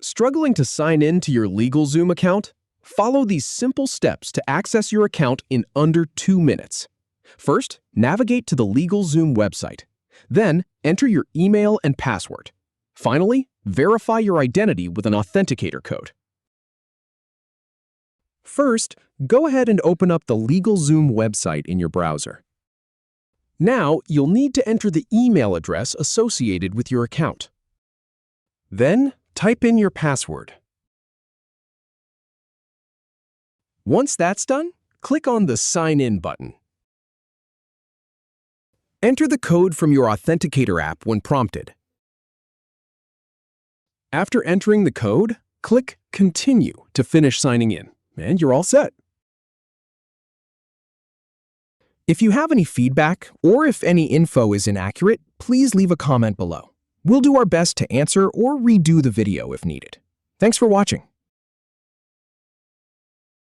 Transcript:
Struggling to sign in to your LegalZoom account? Follow these simple steps to access your account in under 2 minutes. First, navigate to the LegalZoom website. Then, enter your email and password. Finally, verify your identity with an authenticator code. First, go ahead and open up the LegalZoom website in your browser. Now, you'll need to enter the email address associated with your account. Then, type in your password. Once that's done, click on the Sign In button. Enter the code from your authenticator app when prompted. After entering the code, click Continue to finish signing in, and you're all set. If you have any feedback or if any info is inaccurate, please leave a comment below. We'll do our best to answer or redo the video if needed. Thanks for watching.